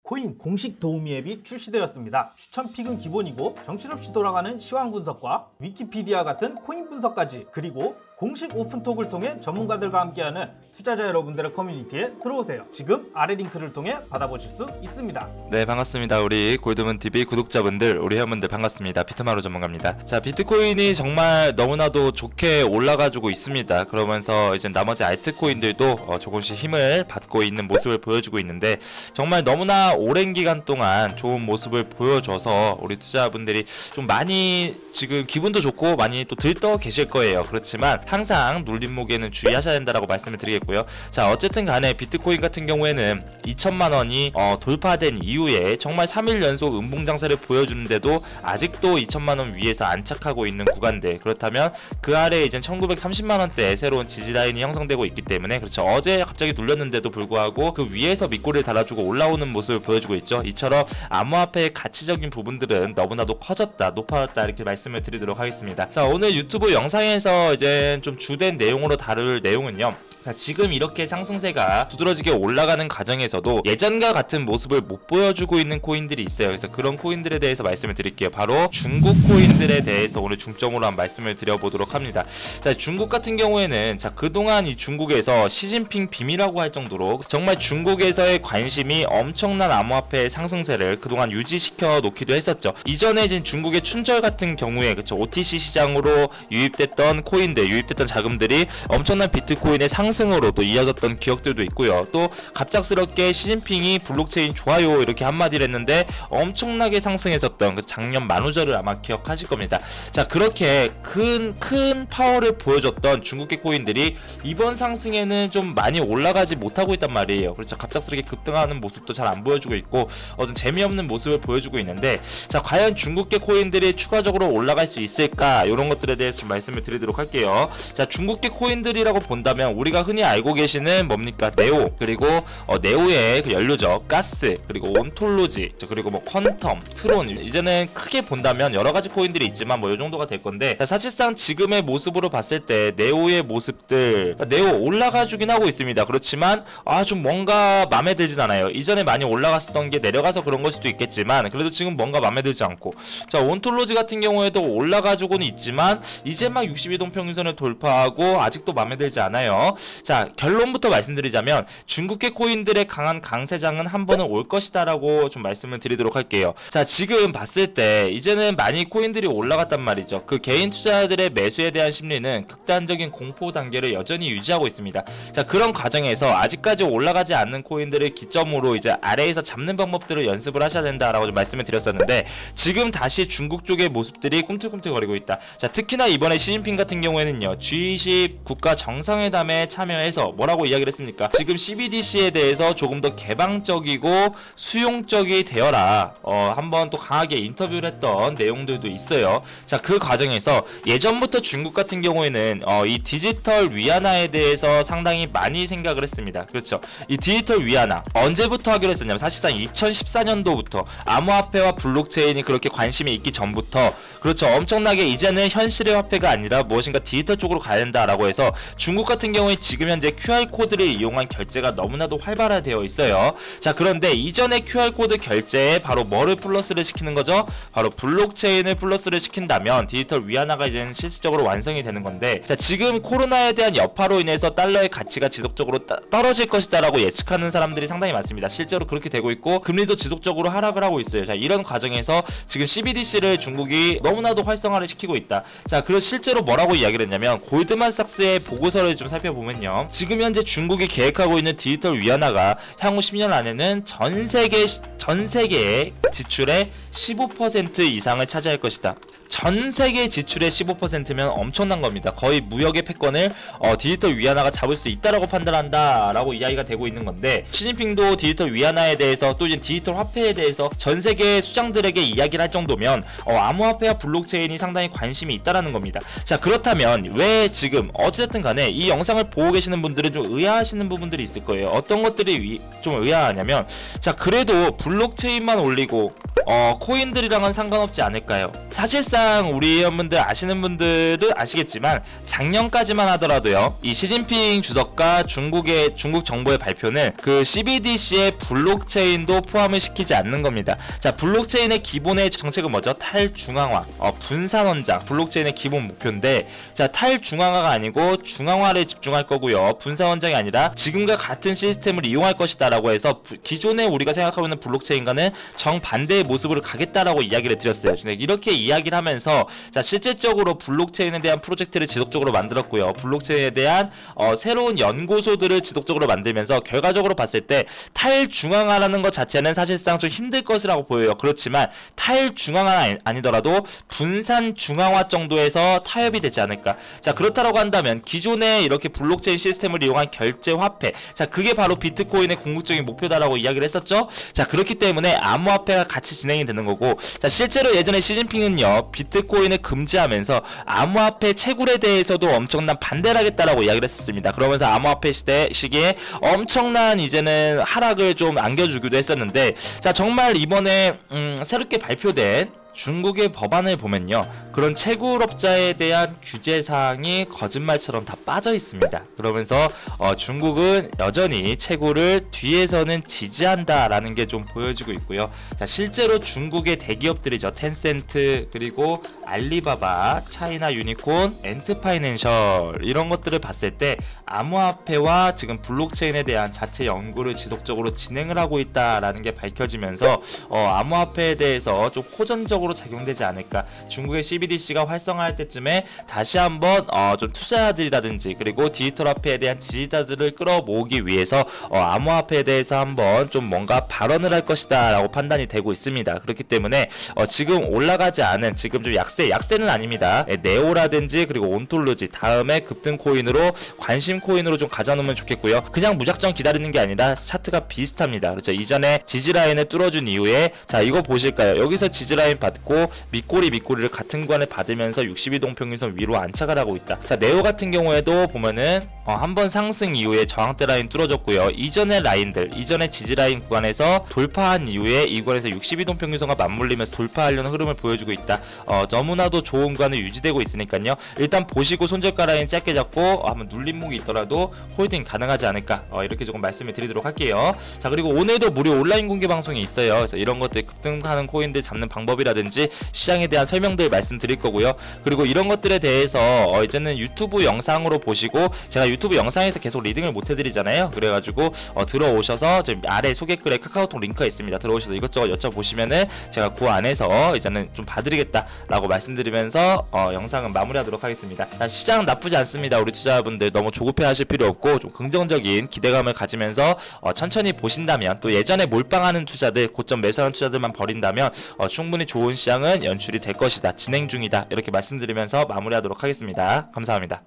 코인 공식 도우미 앱이 출시되었습니다. 추천픽은 기본이고 정신없이 돌아가는 시황 분석과 위키피디아 같은 코인 분석까지, 그리고 공식 오픈톡을 통해 전문가들과 함께하는 투자자 여러분들의 커뮤니티에 들어오세요. 지금 아래 링크를 통해 받아보실 수 있습니다. 네, 반갑습니다. 우리 골드문TV 구독자분들, 우리 회원분들 반갑습니다. 비트마루 전문가입니다. 자, 비트코인이 정말 너무나도 좋게 올라가지고 있습니다. 그러면서 이제 나머지 알트코인들도 조금씩 힘을 받고 있는 모습을 보여주고 있는데, 정말 너무나 오랜 기간 동안 좋은 모습을 보여줘서 우리 투자자분들이 좀 많이 지금 기분도 좋고 많이 또 들떠 계실 거예요. 그렇지만 항상 눌림목에는 주의하셔야 된다라고 말씀을 드리겠고요. 자, 어쨌든 간에 비트코인 같은 경우에는 2천만 원이 돌파된 이후에 정말 3일 연속 음봉장세를 보여주는데도 아직도 2천만 원 위에서 안착하고 있는 구간대, 그렇다면 그 아래에 이제 1930만 원대 새로운 지지라인이 형성되고 있기 때문에, 그렇죠, 어제 갑자기 눌렸는데도 불구하고 그 위에서 밑꼬리를 달아주고 올라오는 모습을 보여주고 있죠. 이처럼 암호화폐의 가치적인 부분들은 너무나도 커졌다, 높아졌다, 이렇게 말씀을 드리도록 하겠습니다. 자, 오늘 유튜브 영상에서 이제 좀 주된 내용으로 다룰 내용은요, 지금 이렇게 상승세가 두드러지게 올라가는 과정에서도 예전과 같은 모습을 못 보여주고 있는 코인들이 있어요. 그래서 그런 코인들에 대해서 말씀을 드릴게요. 바로 중국 코인들에 대해서 오늘 중점으로 한 말씀을 드려보도록 합니다. 자, 중국 같은 경우에는 그동안 이 중국에서 시진핑 빔이라고 할 정도로 정말 중국에서의 관심이 엄청난 암호화폐의 상승세를 그동안 유지시켜 놓기도 했었죠. 이전에 이제 중국의 춘절 같은 경우에, 그쵸, OTC 시장으로 유입됐던 코인들, 유입됐던 자금들이 엄청난 비트코인의 상승으로 또 이어졌던 기억들도 있고요. 또 갑작스럽게 시진핑이 블록체인 좋아요 이렇게 한마디를 했는데 엄청나게 상승했었던 그 작년 만우절을 아마 기억하실 겁니다. 자, 그렇게 큰 파워를 보여줬던 중국계 코인들이 이번 상승에는 좀 많이 올라가지 못하고 있단 말이에요. 그렇죠, 갑작스럽게 급등하는 모습도 잘 안 보여주고 있고 좀 재미없는 모습을 보여주고 있는데, 자, 과연 중국계 코인들이 추가적으로 올라갈 수 있을까, 이런 것들에 대해서 좀 말씀을 드리도록 할게요. 자, 중국계 코인들이라고 본다면 우리가 흔히 알고 계시는 뭡니까? 네오, 그리고 네오의 그 연료죠, 가스, 그리고 온톨로지, 그리고 뭐 퀀텀, 트론, 이제는 크게 본다면 여러 가지 코인들이 있지만 뭐 이 정도가 될 건데, 사실상 지금의 모습으로 봤을 때 네오의 모습들, 네오 올라가 주긴 하고 있습니다. 그렇지만 좀 뭔가 마음에 들진 않아요. 이전에 많이 올라갔었던 게 내려가서 그런 걸 수도 있겠지만 그래도 지금 뭔가 마음에 들지 않고, 자, 온톨로지 같은 경우에도 올라가 주고는 있지만 이제 막 62동 평균선을 돌파하고 아직도 마음에 들지 않아요. 자, 결론부터 말씀드리자면 중국계 코인들의 강한 강세장은 한 번은 올 것이다 라고 좀 말씀을 드리도록 할게요. 자, 지금 봤을 때 이제는 많이 코인들이 올라갔단 말이죠. 그 개인 투자자들의 매수에 대한 심리는 극단적인 공포 단계를 여전히 유지하고 있습니다. 자, 그런 과정에서 아직까지 올라가지 않는 코인들을 기점으로 이제 아래에서 잡는 방법들을 연습을 하셔야 된다라고 좀 말씀을 드렸었는데, 지금 다시 중국 쪽의 모습들이 꿈틀꿈틀거리고 있다. 자, 특히나 이번에 시진핑 같은 경우에는요, G20 국가 정상회담에 참여해서 뭐라고 이야기를 했습니까? 지금 CBDC에 대해서 조금 더 개방적이고 수용적이 되어라, 한번 또 강하게 인터뷰를 했던 내용들도 있어요. 자, 그 과정에서 예전부터 중국 같은 경우에는 이 디지털 위안화에 대해서 상당히 많이 생각을 했습니다. 그렇죠, 이 디지털 위안화 언제부터 하기로 했었냐면 사실상 2014년도부터 암호화폐와 블록체인이 그렇게 관심이 있기 전부터, 그렇죠, 엄청나게 이제는 현실의 화폐가 아니라 무엇인가 디지털 쪽으로 가야 된다라고 해서 중국 같은 경우에 지금 현재 QR코드를 이용한 결제가 너무나도 활발화되어 있어요. 자, 그런데 이전에 QR코드 결제에 바로 뭐를 플러스를 시키는 거죠? 바로 블록체인을 플러스를 시킨다면 디지털 위안화가 이제는 실질적으로 완성이 되는 건데, 자, 지금 코로나에 대한 여파로 인해서 달러의 가치가 지속적으로 떨어질 것이다 라고 예측하는 사람들이 상당히 많습니다. 실제로 그렇게 되고 있고 금리도 지속적으로 하락을 하고 있어요. 자, 이런 과정에서 지금 CBDC를 중국이 너무나도 활성화를 시키고 있다. 자, 그리고 실제로 뭐라고 이야기를 했냐면, 골드만삭스의 보고서를 좀 살펴보면요, 지금 현재 중국이 계획하고 있는 디지털 위안화가 향후 10년 안에는 전 세계의 지출의 15% 이상을 차지할 것이다. 전 세계 지출의 15%면 엄청난 겁니다. 거의 무역의 패권을 디지털 위안화가 잡을 수 있다라고 판단한다 라고 이야기가 되고 있는 건데, 시진핑도 디지털 위안화에 대해서 또 이제 디지털 화폐에 대해서 전 세계 수장들에게 이야기를 할 정도면 암호화폐와 블록체인이 상당히 관심이 있다라는 겁니다. 자, 그렇다면 왜 지금 어쨌든 간에 이 영상을 보고 계시는 분들은 좀 의아하시는 부분들이 있을 거예요. 어떤 것들이 좀 의아하냐면, 자, 그래도 블록체인만 올리고 코인들이랑은 상관없지 않을까요? 사실상 우리 회원분들 아시는 분들도 아시겠지만 작년까지만 하더라도요, 이 시진핑 주석과 중국 정부의 발표는 그 CBDC의 블록체인도 포함을 시키지 않는 겁니다. 자, 블록체인의 기본의 정책은 뭐죠? 탈중앙화, 분산원장, 블록체인의 기본 목표인데, 자, 탈중앙화가 아니고 중앙화를 집중할 거고요, 분산원장이 아니라 지금과 같은 시스템을 이용할 것이다 라고 해서 기존에 우리가 생각하고 있는 블록체인과는 정반대의 모습으로 가겠다라고 이야기를 드렸어요. 이렇게 이야기를 하면서, 자, 실질적으로 블록체인에 대한 프로젝트를 지속적으로 만들었고요, 블록체인에 대한 새로운 연구소들을 지속적으로 만들면서 결과적으로 봤을 때 탈중앙화라는 것 자체는 사실상 좀 힘들 것이라고 보여요. 그렇지만 탈중앙화 아니더라도 분산 중앙화 정도에서 타협이 되지 않을까. 자, 그렇다라고 한다면 기존에 이렇게 블록체인 시스템을 이용한 결제 화폐, 자, 그게 바로 비트코인의 궁극적인 목표다라고 이야기를 했었죠. 자, 그렇기 때문에 암호화폐가 같이 진행이 되는 거고, 자, 실제로 예전에 시진핑은요, 비트코인을 금지하면서 암호화폐 채굴에 대해서도 엄청난 반대를 하겠다라고 이야기를 했었습니다. 그러면서 암호화폐 시기에 엄청난 이제는 하락을 좀 안겨주기도 했었는데, 자, 정말 이번에 새롭게 발표된 중국의 법안을 보면요, 그런 채굴업자에 대한 규제사항이 거짓말처럼 다 빠져 있습니다. 그러면서 중국은 여전히 채굴을 뒤에서는 지지한다라는 게 좀 보여지고 있고요. 자, 실제로 중국의 대기업들이죠, 텐센트, 그리고 알리바바, 차이나 유니콘, 엔트파이낸셜, 이런 것들을 봤을 때 암호화폐와 지금 블록체인에 대한 자체 연구를 지속적으로 진행을 하고 있다라는 게 밝혀지면서 암호화폐에 대해서 좀 호전적으로 작용되지 않을까. 중국의 CBDC가 활성화할 때쯤에 다시 한번 좀 투자자들이라든지 그리고 디지털 화폐에 대한 지지자들을 끌어모으기 위해서 암호화폐에 대해서 한번 좀 뭔가 발언을 할 것이다 라고 판단이 되고 있습니다. 그렇기 때문에 지금 올라가지 않은, 지금 좀 약세는 아닙니다, 네오라든지 그리고 온톨로지, 다음에 급등 코인으로 관심 코인으로 좀 가져놓으면 좋겠고요. 그냥 무작정 기다리는 게 아니라 차트가 비슷합니다. 그렇죠. 이전에 지지라인을 뚫어준 이후에, 자, 이거 보실까요? 여기서 지지라인 받고 밑꼬리를 같은 구간에 받으면서 62동 평균선 위로 안착을 하고 있다. 자, 네오 같은 경우에도 보면은 한번 상승 이후에 저항대 라인 뚫어줬고요. 이전의 라인들, 이전의 지지라인 구간에서 돌파한 이후에 이 구간에서 62동 평균선과 맞물리면서 돌파하려는 흐름을 보여주고 있다. 너무나도 좋은 구간을 유지되고 있으니까요. 일단 보시고 손절가 라인 짧게 잡고 한번 눌림목이 있더라도 홀딩 가능하지 않을까, 이렇게 조금 말씀을 드리도록 할게요. 자, 그리고 오늘도 무료 온라인 공개 방송이 있어요. 그래서 이런 것들 급등하는 코인들 잡는 방법이라든지 시장에 대한 설명들 말씀드릴 거고요. 그리고 이런 것들에 대해서 이제는 유튜브 영상으로 보시고, 제가 유튜브 영상에서 계속 리딩을 못 해드리잖아요. 그래가지고 들어오셔서 저 아래 소개글에 카카오톡 링크가 있습니다. 들어오셔서 이것저것 여쭤보시면은 제가 그 안에서 이제는 좀 봐드리겠다라고 말씀드리면서 영상은 마무리하도록 하겠습니다. 자, 시장 나쁘지 않습니다. 우리 투자자분들 너무 조급해하실 필요 없고 좀 긍정적인 기대감을 가지면서 천천히 보신다면, 또 예전에 몰빵하는 투자들, 고점 매수하는 투자들만 버린다면 충분히 좋은 시장은 연출이 될 것이다, 진행 중이다, 이렇게 말씀드리면서 마무리하도록 하겠습니다. 감사합니다.